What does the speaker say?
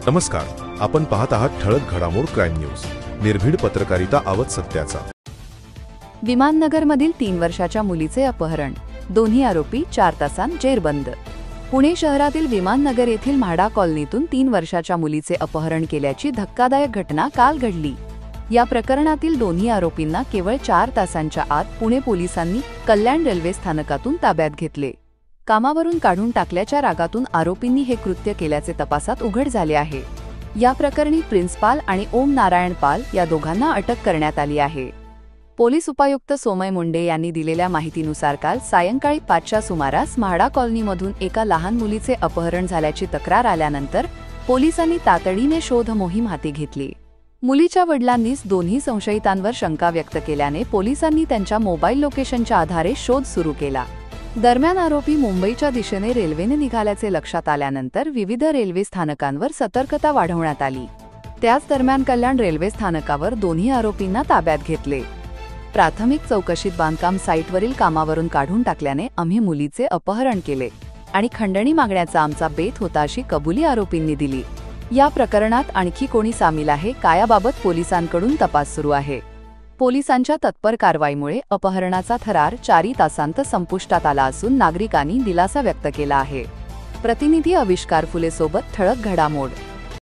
नमस्कार, आपण पाहत आहात ठळक घडामोड क्राईम न्यूज, निर्भीड पत्रकारिता आवत सत्याचा। विमाननगरमधील 3 वर्षाच्या मुलीचे अपहरण, दोन्ही आरोपी 4 तासांत जेरबंद। पुणे शहरातील विमाननगर येथील म्हाडा कॉलनीतून 3 वर्षाच्या मुलीचे अपहरण केल्याची धक्कादायक घटना काल घडली। या प्रकरणातील दोन्ही आरोपींना केवळ 4 तासांच्या आत पुणे पोलिसांनी कल्याण रेल्वे स्थानकातून ताब्यात घेतले। कामावरून काढून टाकल्याच्या रागातून आरोपींनी हे कृत्य केल्याचे तपासात उघड झाले आहे। या प्रकरणी प्रिन्स पाल आणि ओम नारायण पाल या दोघांना अटक करण्यात आली आहे। पोलीस उपायुक्त सोमय मुंडे यांनी दिलेल्या माहितीनुसार काल सायंकाळी 5च्या सुमारास म्हाडा कॉलनीमधून एका लहान मुलीचे अपहरण झाल्याची तक्रार आल्यानंतर पोलिसांनी तातडीने शोध मोहीम हाती घेतली। मुलीच्या वडिलांनीच दोन्ही संशयितांवर शंका व्यक्त केल्याने पोलिसांनी त्यांच्या मोबाईल लोकेशनच्या आधारे शोध सुरू केला। दरम्यान आरोपी मुंबईच्या दिशेने रेल्वेने निघाल्याचे लक्षात आल्यानंतर विविध रेल्वे स्थानकांवर सतर्कता वाढवण्यात आली। त्याच दरम्यान कल्याण रेल्वे स्थानकावर दोन्ही आरोपींना ताब्यात घेतले। प्राथमिक चौकशीत बांधकाम साईटवरील कामावरून काढून टाकल्याने आम्ही मुलीचे अपहरण केले आणि खंडणी मागण्याचा आमचा बेत होता अशी कबुली आरोपींनी दिली। या प्रकरणात आणखी कोणी सामील आहे का याबाबत पोलिसांकडून तपास सुरू आहे। पोलिसांच्या तत्पर कारवाईमुळे अपहरणाचा थरार 4 तासांत संपुष्टात आला असून नागरिकांनी दिलासा व्यक्त केला आहे। प्रतिनिधी अविष्कार फुले सोबत ठळक घडामोड।